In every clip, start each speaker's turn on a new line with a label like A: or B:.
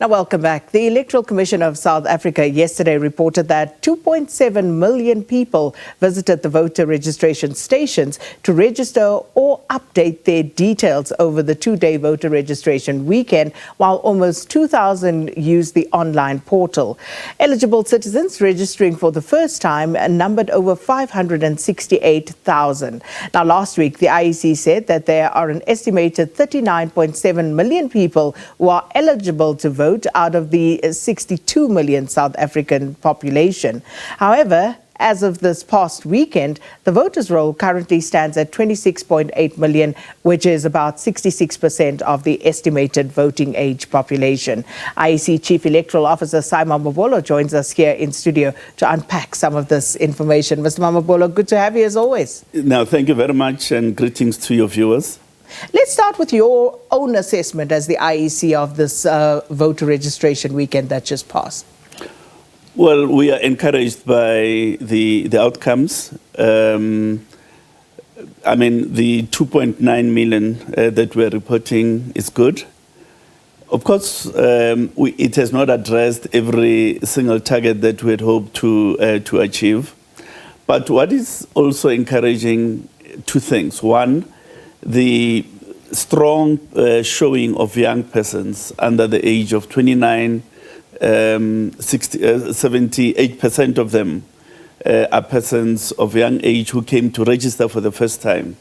A: Now, welcome back. The Electoral Commission of South Africa yesterday reported that 2.7 million people visited the voter registration stations to register or update their details over the two-day voter registration weekend, while almost 2,000 used the online portal. Eligible citizens registering for the first time numbered over 568,000. Now, last week, the IEC said that there are an estimated 39.7 million people who are eligible to vote out of the 62 million South African population. However, as of this past weekend, the voters' roll currently stands at 26.8 million, which is about 66% of the estimated voting age population. IEC Chief Electoral Officer Mamabolo joins us here in studio to unpack some of this information. Mr. Mamabolo, good to have you as always.
B: Now, thank you very much and greetings to your viewers.
A: Let's start with your own assessment as the IEC of this voter registration weekend that just passed.
B: Well, we are encouraged by the outcomes. I mean, the 2.9 million that we're reporting is good. Of course, it has not addressed every single target that we had hoped to achieve. But what is also encouraging, two things. One, the strong showing of young persons under the age of 29, 78% of them are persons of young age who came to register for the first time.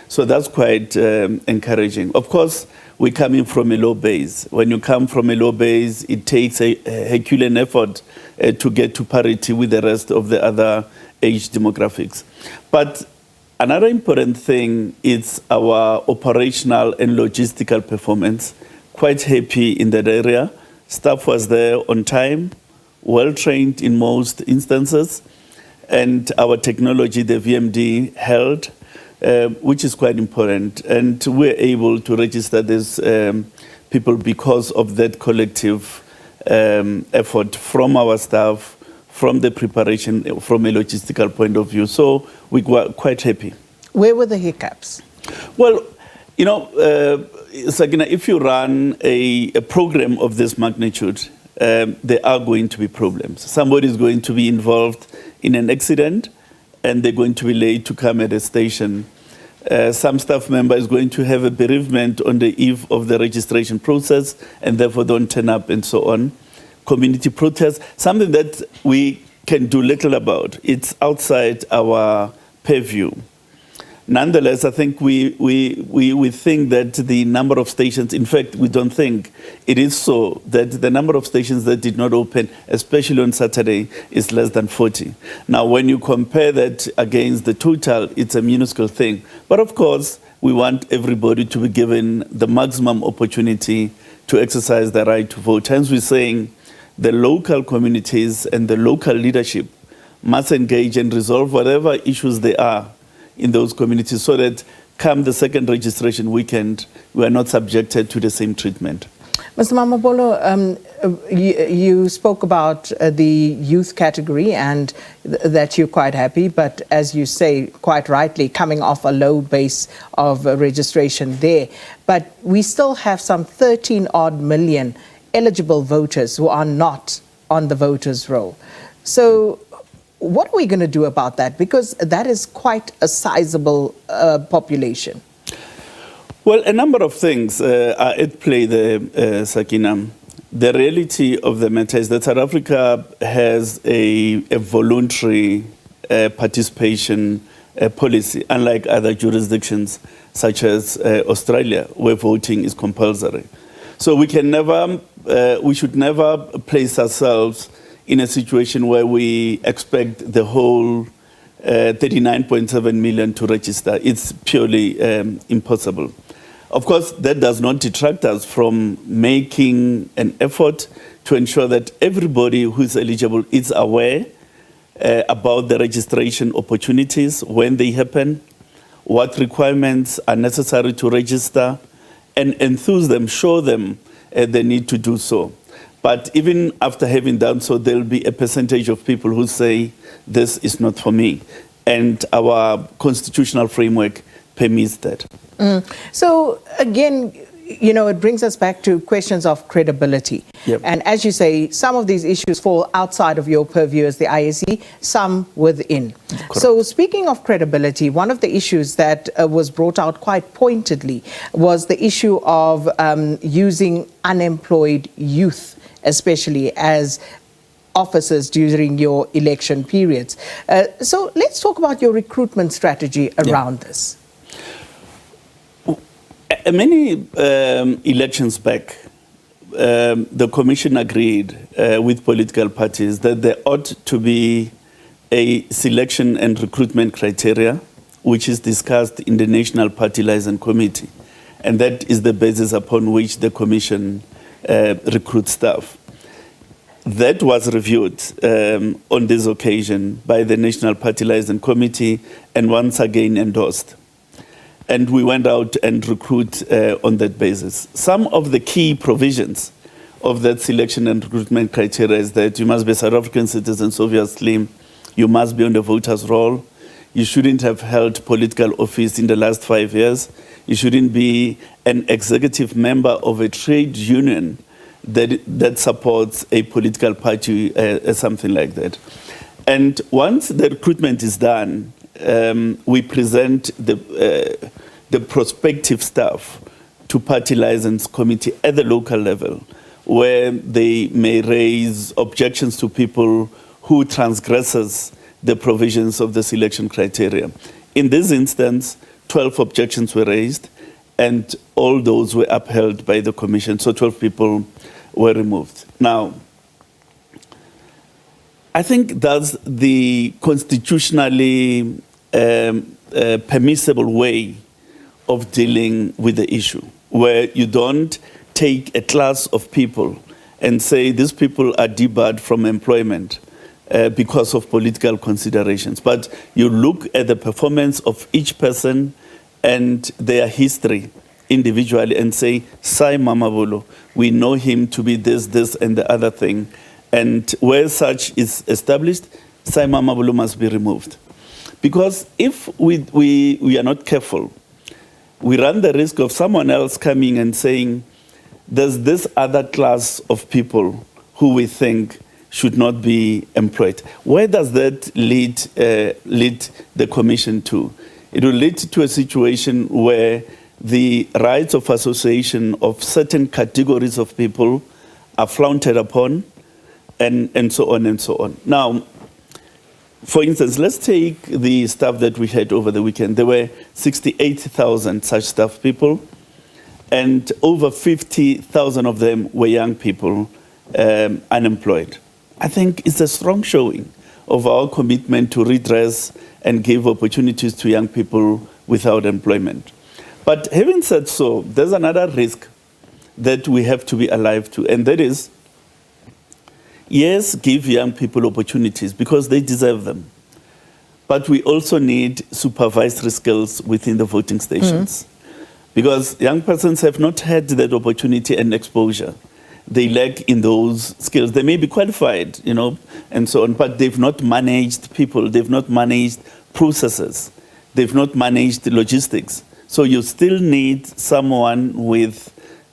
B: So that's quite encouraging. Of course, we're coming from a low base. When you come from a low base, it takes a Herculean effort to get to parity with the rest of the other age demographics. But another important thing is our operational and logistical performance. Quite happy in that area. Staff was there on time, well-trained in most instances, and our technology, the VMD, held, which is quite important. And we're able to register these people because of that collective effort from our staff, from the preparation, from a logistical point of view. So we were quite happy.
A: Where were the hiccups?
B: Well, you know, Sakina, if you run a program of this magnitude, there are going to be problems. Somebody is going to be involved in an accident and they're going to be late to come at a station. Some staff member is going to have a bereavement on the eve of the registration process and therefore don't turn up and so on. Community protests, something that we can do little about. It's outside our purview. Nonetheless, I think we think that the number of stations, in fact, we don't think it is so, that the number of stations that did not open, especially on Saturday, is less than 40. Now, when you compare that against the total, it's a minuscule thing. But of course, we want everybody to be given the maximum opportunity to exercise the right to vote. Hence, we're saying the local communities and the local leadership must engage and resolve whatever issues there are in those communities so that come the second registration weekend, we are not subjected to the same treatment.
A: Mr. Mamabolo, you spoke about the youth category and that you're quite happy, but as you say, quite rightly, coming off a low base of registration there. But we still have some 13-odd million eligible voters who are not on the voters' roll. So what are we going to do about that? Because that is quite a sizable population.
B: Well, a number of things are at play there, Sakina. The reality of the matter is that South Africa has a voluntary participation policy, unlike other jurisdictions such as Australia, where voting is compulsory. So we should never place ourselves in a situation where we expect the whole 39.7 million to register. It's purely impossible. Of course, that does not detract us from making an effort to ensure that everybody who is eligible is aware about the registration opportunities, when they happen, what requirements are necessary to register, and enthuse them, show them the need to do so. But even after having done so, there will be a percentage of people who say, this is not for me. And our constitutional framework permits that.
A: So again, you know, it brings us back to questions of credibility.
B: Yep.
A: And as you say, some of these issues fall outside of your purview as the IEC, some within.
B: Correct.
A: So speaking of credibility, one of the issues that was brought out quite pointedly was the issue of using unemployed youth, especially as officers during your election periods. So let's talk about your recruitment strategy around this.
B: Many elections back, the Commission agreed with political parties that there ought to be a selection and recruitment criteria, which is discussed in the National Party Liaison Committee. And that is the basis upon which the Commission recruits staff. That was reviewed on this occasion by the National Party Liaison Committee and once again endorsed. And we went out and recruit on that basis. Some of the key provisions of that selection and recruitment criteria is that you must be South African citizens, obviously. You must be on the voters' roll. You shouldn't have held political office in the last 5 years. You shouldn't be an executive member of a trade union that supports a political party, something like that. And once the recruitment is done, we present the prospective staff to Party Liaison Committee at the local level, where they may raise objections to people who transgresses the provisions of the selection criteria. In this instance, 12 objections were raised, and all those were upheld by the Commission, so 12 people were removed. Now, I think that's the constitutionally permissible way of dealing with the issue, where you don't take a class of people and say these people are debarred from employment because of political considerations. But you look at the performance of each person and their history individually and say, Sai Mamabolo, we know him to be this, and the other thing. And where such is established, Sai Mamabolo must be removed. Because if we are not careful, we run the risk of someone else coming and saying, there's this other class of people who we think should not be employed. Where does that lead the Commission to? It will lead to a situation where the rights of association of certain categories of people are flaunted upon, and so on and so on. Now, for instance, let's take the staff that we had over the weekend. There were 68,000 such staff people, and over 50,000 of them were young people unemployed. I think it's a strong showing of our commitment to redress and give opportunities to young people without employment. But having said so, there's another risk that we have to be alive to, and that is, yes, give young people opportunities because they deserve them. But we also need supervisory skills within the voting stations. Because young persons have not had that opportunity and exposure. They lack in those skills. They may be qualified, and so on, but they've not managed people. They've not managed processes. They've not managed logistics. So you still need someone with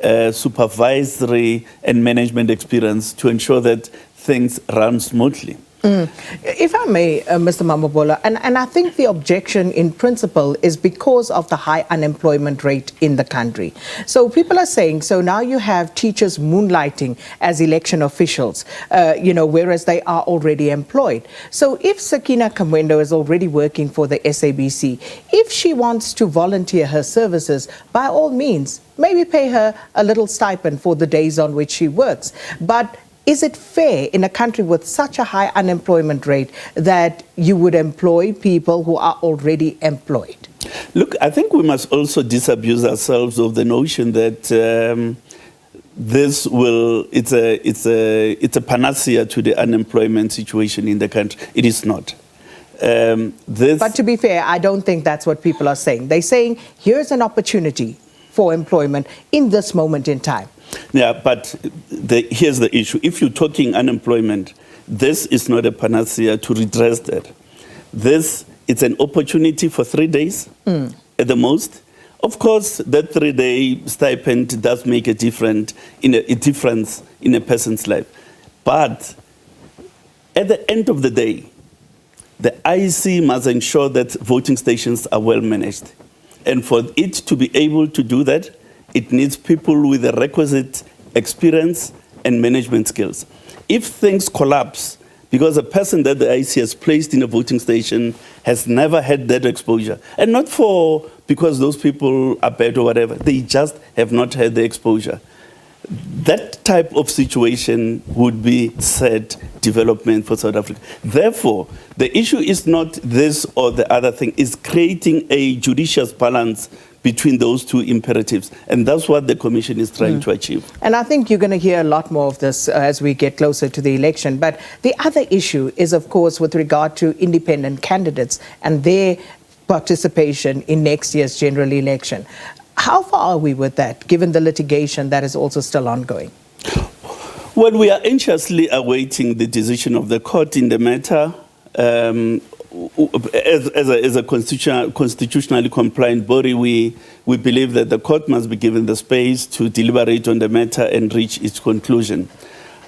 B: supervisory and management experience to ensure that things run smoothly.
A: If I may, Mr. Mamabolo, and I think the objection in principle is because of the high unemployment rate in the country. So people are saying, so now you have teachers moonlighting as election officials, whereas they are already employed. So if Sakina Kamwendo is already working for the SABC, if she wants to volunteer her services, by all means, maybe pay her a little stipend for the days on which she works. But is it fair in a country with such a high unemployment rate that you would employ people who are already employed?
B: Look, I think we must also disabuse ourselves of the notion that it's a panacea to the unemployment situation in the country. It is not.
A: But to be fair, I don't think that's what people are saying. They're saying, here's an opportunity for employment in this moment in time.
B: Yeah, but here's the issue. If you're talking unemployment, this is not a panacea to redress that. It's an opportunity for 3 days at the most. Of course, that 3-day stipend does make a difference in a person's life. But at the end of the day, the IEC must ensure that voting stations are well managed. And for it to be able to do that, it needs people with the requisite experience and management skills. If things collapse, because a person that the IEC has placed in a voting station has never had that exposure, and not because those people are bad or whatever, they just have not had the exposure. That type of situation would be sad development for South Africa. Therefore, the issue is not this or the other thing, it's creating a judicious balance between those two imperatives. And that's what the Commission is trying to achieve.
A: And I think you're going to hear a lot more of this as we get closer to the election. But the other issue is, of course, with regard to independent candidates and their participation in next year's general election. How far are we with that, given the litigation that is also still ongoing?
B: Well, we are anxiously awaiting the decision of the court in the matter. As a constitutionally compliant body, we believe that the court must be given the space to deliberate on the matter and reach its conclusion.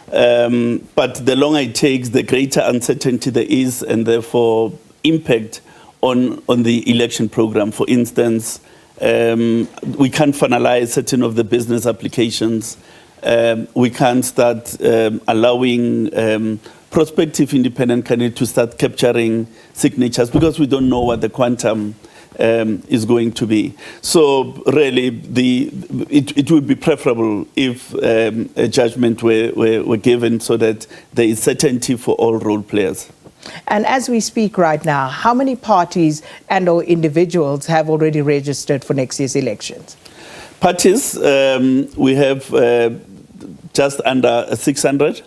B: But the longer it takes, the greater uncertainty there is, and therefore impact on the election program. For instance, we can't finalize certain of the business applications. We can't start allowing prospective independent candidates to start capturing signatures because we don't know what the quantum is going to be. So really, it would be preferable if a judgment were given so that there is certainty for all role players.
A: And as we speak right now, how many parties and or individuals have already registered for next year's elections?
B: Parties, we have just under 600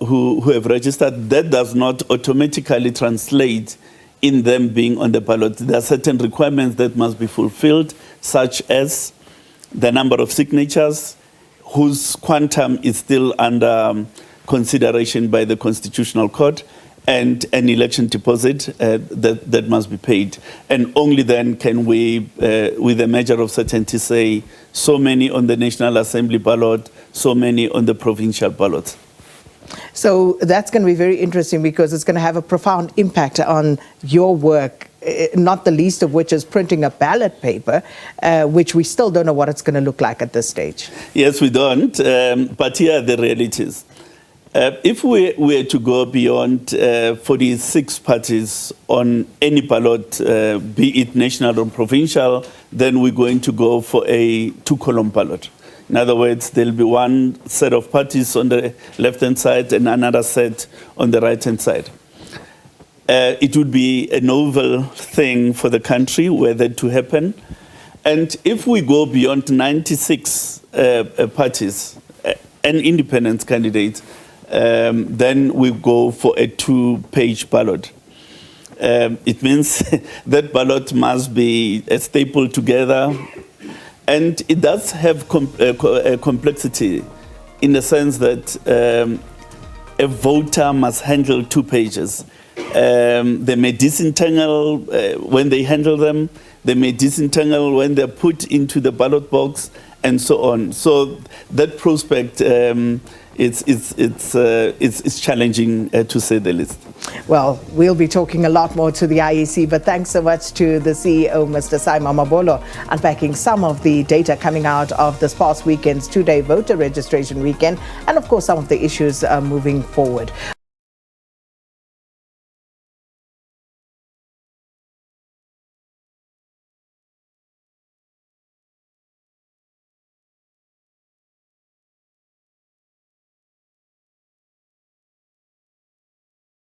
B: who have registered. That does not automatically translate in them being on the ballot. There are certain requirements that must be fulfilled, such as the number of signatures, whose quantum is still under consideration by the Constitutional Court, and an election deposit that must be paid. And only then can we, with a measure of certainty, say so many on the National Assembly ballot, so many on the provincial ballots.
A: So that's going to be very interesting because it's going to have a profound impact on your work, not the least of which is printing a ballot paper, which we still don't know what it's going to look like at this stage. Yes, we don't, but here are the realities. If we were to go beyond 46 parties on any ballot, be it national or provincial, then we're going to go for a two-column ballot. In other words, there'll be one set of parties on the left-hand side and another set on the right-hand side. It would be a novel thing for the country were that to happen. And if we go beyond 96 parties and independent candidates, then we go for a two-page ballot. It means that ballot must be stapled together. And it does have complexity in the sense that a voter must handle 2 pages. They may disentangle when they handle them. They may disentangle when they're put into the ballot box, and so on. So that prospect it's challenging to say the least. Well, we'll be talking a lot more to the IEC, but thanks so much to the CEO, Mr. Mamabolo, unpacking some of the data coming out of this past weekend's 2-day voter registration weekend, and of course some of the issues moving forward.